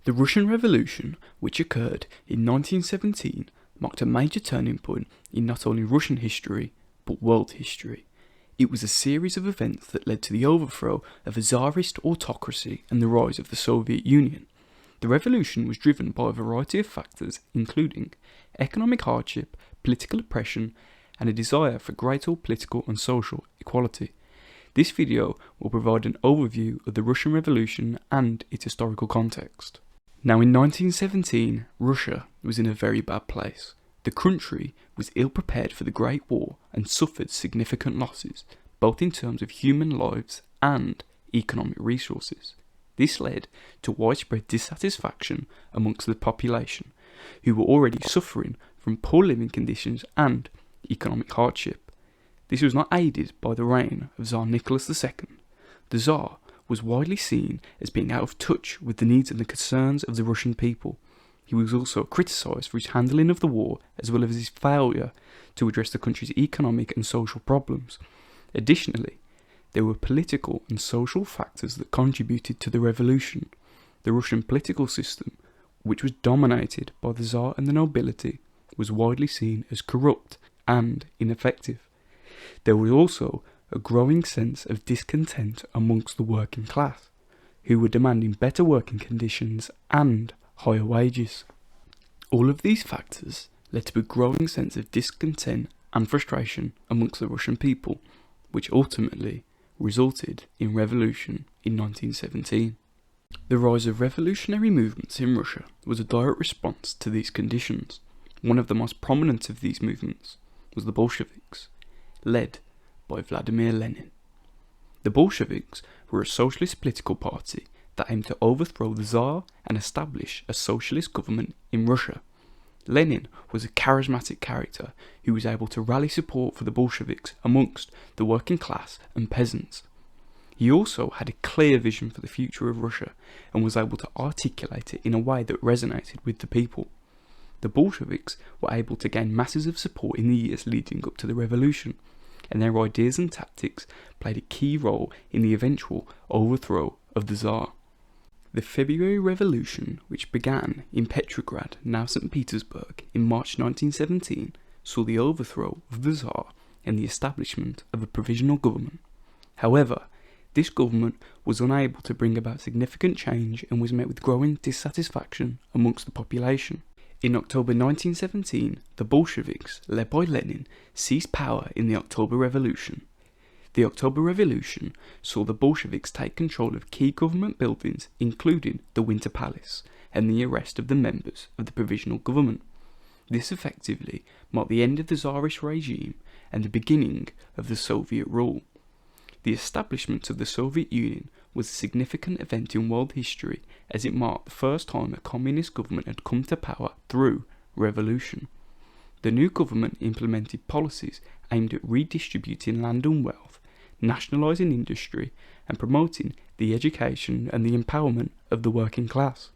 The Russian Revolution, which occurred in 1917, marked a major turning point in not only Russian history, but world history. It was a series of events that led to the overthrow of a Tsarist autocracy and the rise of the Soviet Union. The revolution was driven by a variety of factors, including economic hardship, political oppression, and a desire for greater political and social equality. This video will provide an overview of the Russian Revolution and its historical context. Now, in 1917, Russia was in a very bad place. The country was ill prepared for the Great War and suffered significant losses, both in terms of human lives and economic resources. This led to widespread dissatisfaction amongst the population, who were already suffering from poor living conditions and economic hardship. This was not aided by the reign of Tsar Nicholas II. The Tsar was widely seen as being out of touch with the needs and the concerns of the Russian people. He was also criticised for his handling of the war, as well as his failure to address the country's economic and social problems. Additionally, there were political and social factors that contributed to the revolution. The Russian political system, which was dominated by the Tsar and the nobility, was widely seen as corrupt and ineffective. There was also a growing sense of discontent amongst the working class, who were demanding better working conditions and higher wages. All of these factors led to a growing sense of discontent and frustration amongst the Russian people, which ultimately resulted in revolution in 1917. The rise of revolutionary movements in Russia was a direct response to these conditions. One of the most prominent of these movements was the Bolsheviks, led by Vladimir Lenin. The Bolsheviks were a socialist political party that aimed to overthrow the Tsar and establish a socialist government in Russia. Lenin was a charismatic character who was able to rally support for the Bolsheviks amongst the working class and peasants. He also had a clear vision for the future of Russia and was able to articulate it in a way that resonated with the people. The Bolsheviks were able to gain masses of support in the years leading up to the revolution, and their ideas and tactics played a key role in the eventual overthrow of the Tsar. The February Revolution, which began in Petrograd, now St. Petersburg, in March 1917, saw the overthrow of the Tsar and the establishment of a provisional government. However, this government was unable to bring about significant change and was met with growing dissatisfaction amongst the population. In October 1917, the Bolsheviks, led by Lenin, seized power in the October Revolution. The October Revolution saw the Bolsheviks take control of key government buildings, including the Winter Palace, and the arrest of the members of the provisional government. This effectively marked the end of the Tsarist regime and the beginning of the Soviet rule. The establishment of the Soviet Union was a significant event in world history, as it marked the first time a communist government had come to power through revolution. The new government implemented policies aimed at redistributing land and wealth, nationalising industry, and promoting the education and the empowerment of the working class.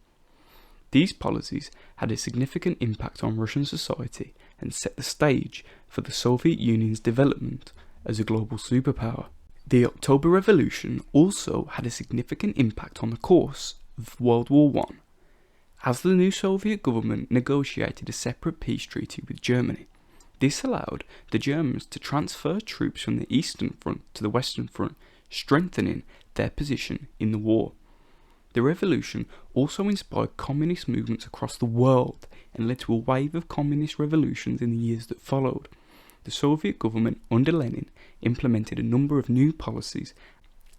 These policies had a significant impact on Russian society and set the stage for the Soviet Union's development as a global superpower. The October Revolution also had a significant impact on the course of World War I, as the new Soviet government negotiated a separate peace treaty with Germany. This allowed the Germans to transfer troops from the Eastern Front to the Western Front, strengthening their position in the war. The revolution also inspired communist movements across the world and led to a wave of communist revolutions in the years that followed. The Soviet government under Lenin implemented a number of new policies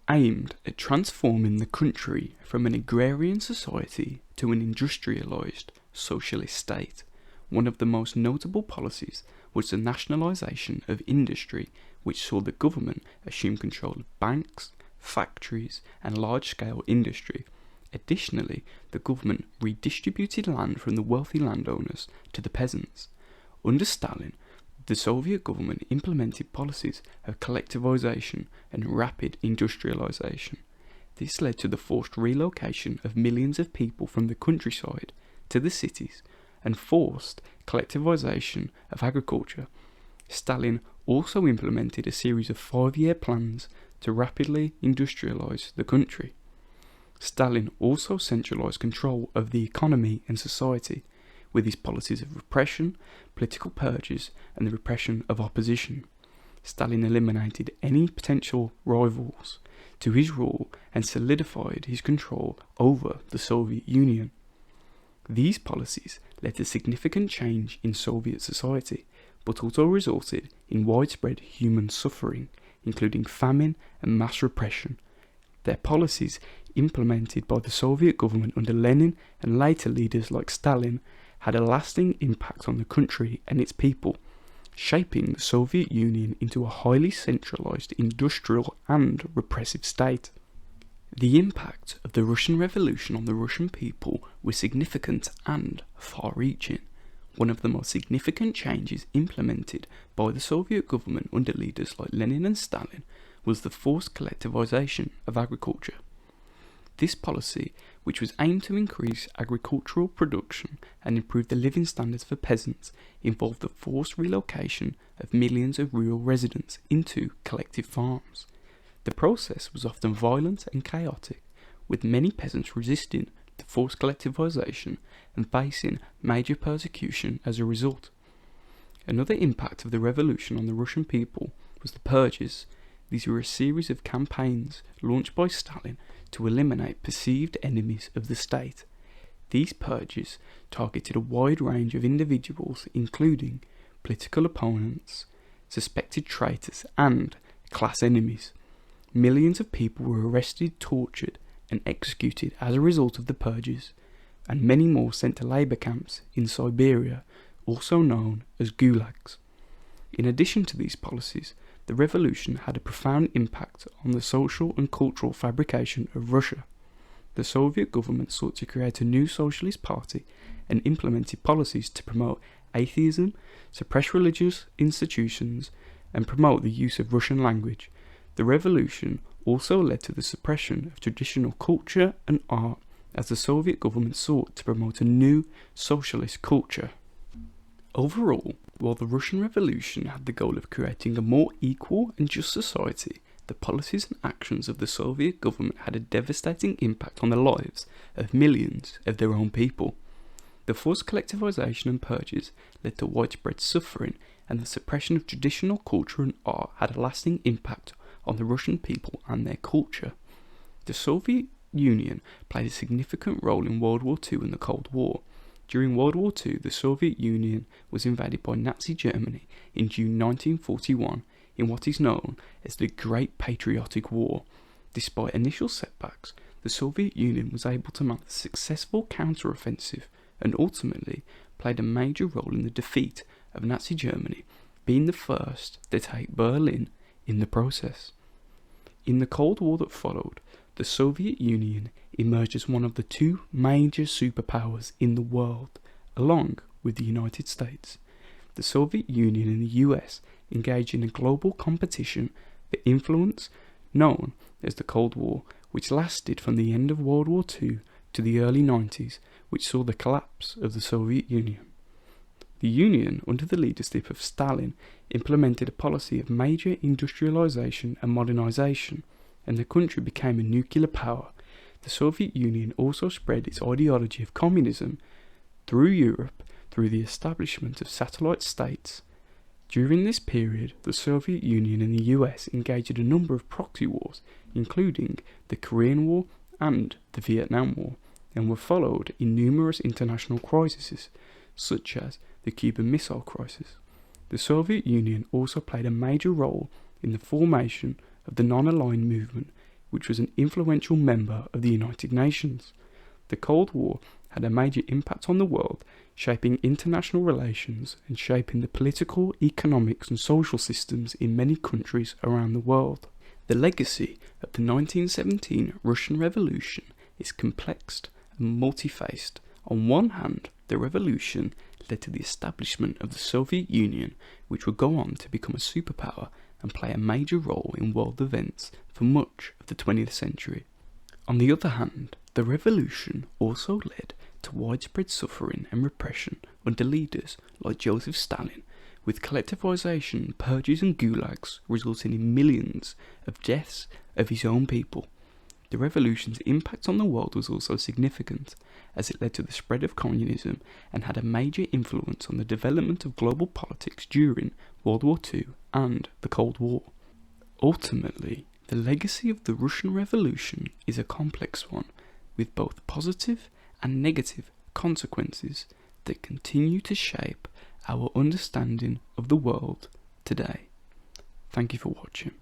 aimed at transforming the country from an agrarian society to an industrialised socialist state. One of the most notable policies was the nationalisation of industry, which saw the government assume control of banks, factories, and large-scale industry. Additionally, the government redistributed land from the wealthy landowners to the peasants. Under Stalin, the Soviet government implemented policies of collectivization and rapid industrialization. This led to the forced relocation of millions of people from the countryside to the cities and forced collectivization of agriculture. Stalin also implemented a series of 5-year plans to rapidly industrialize the country. Stalin also centralised control of the economy and society, with his policies of repression, political purges, and the repression of opposition. Stalin eliminated any potential rivals to his rule and solidified his control over the Soviet Union. These policies led to significant change in Soviet society, but also resulted in widespread human suffering, including famine and mass repression. Their policies, implemented by the Soviet government under Lenin and later leaders like Stalin, had a lasting impact on the country and its people, shaping the Soviet Union into a highly centralised industrial and repressive state. The impact of the Russian Revolution on the Russian people was significant and far-reaching. One of the most significant changes implemented by the Soviet government under leaders like Lenin and Stalin was the forced collectivization of agriculture. This policy, which was aimed to increase agricultural production and improve the living standards for peasants, involved the forced relocation of millions of rural residents into collective farms. The process was often violent and chaotic, with many peasants resisting the forced collectivization and facing major persecution as a result. Another impact of the revolution on the Russian people was the purges. These were a series of campaigns launched by Stalin to eliminate perceived enemies of the state. These purges targeted a wide range of individuals, including political opponents, suspected traitors, and class enemies. Millions of people were arrested, tortured, and executed as a result of the purges, and many more sent to labour camps in Siberia, also known as gulags. In addition to these policies, the revolution had a profound impact on the social and cultural fabrication of Russia. The Soviet government sought to create a new socialist party and implemented policies to promote atheism, suppress religious institutions, and promote the use of Russian language. The revolution also led to the suppression of traditional culture and art, as the Soviet government sought to promote a new socialist culture. Overall, while the Russian Revolution had the goal of creating a more equal and just society, the policies and actions of the Soviet government had a devastating impact on the lives of millions of their own people. The forced collectivization and purges led to widespread suffering, and the suppression of traditional culture and art had a lasting impact on the Russian people and their culture. The Soviet Union played a significant role in World War II and the Cold War. During World War II, the Soviet Union was invaded by Nazi Germany in June 1941 in what is known as the Great Patriotic War. Despite initial setbacks, the Soviet Union was able to mount a successful counter-offensive and ultimately played a major role in the defeat of Nazi Germany, being the first to take Berlin in the process. In the Cold War that followed, the Soviet Union emerged as one of the two major superpowers in the world, along with the United States. The Soviet Union and the US engaged in a global competition for influence known as the Cold War, which lasted from the end of World War II to the early 90s, which saw the collapse of the Soviet Union. The Union, under the leadership of Stalin, implemented a policy of major industrialization and modernization, and the country became a nuclear power. The Soviet Union also spread its ideology of communism through Europe through the establishment of satellite states. During this period, the Soviet Union and the US engaged in a number of proxy wars, including the Korean War and the Vietnam War, and were followed in numerous international crises, such as the Cuban Missile Crisis. The Soviet Union also played a major role in the formation of the Non-Aligned Movement, which was an influential member of the United Nations. The Cold War had a major impact on the world, shaping international relations and shaping the political, economics and social systems in many countries around the world. The legacy of the 1917 Russian Revolution is complex and multi-faced. On one hand, the revolution led to the establishment of the Soviet Union, which would go on to become a superpower and play a major role in world events for much of the 20th century. On the other hand, the revolution also led to widespread suffering and repression under leaders like Joseph Stalin, with collectivization, purges and gulags resulting in millions of deaths of his own people. The revolution's impact on the world was also significant, as it led to the spread of communism and had a major influence on the development of global politics during World War II and the Cold War. Ultimately, the legacy of the Russian Revolution is a complex one, with both positive and negative consequences that continue to shape our understanding of the world today. Thank you for watching.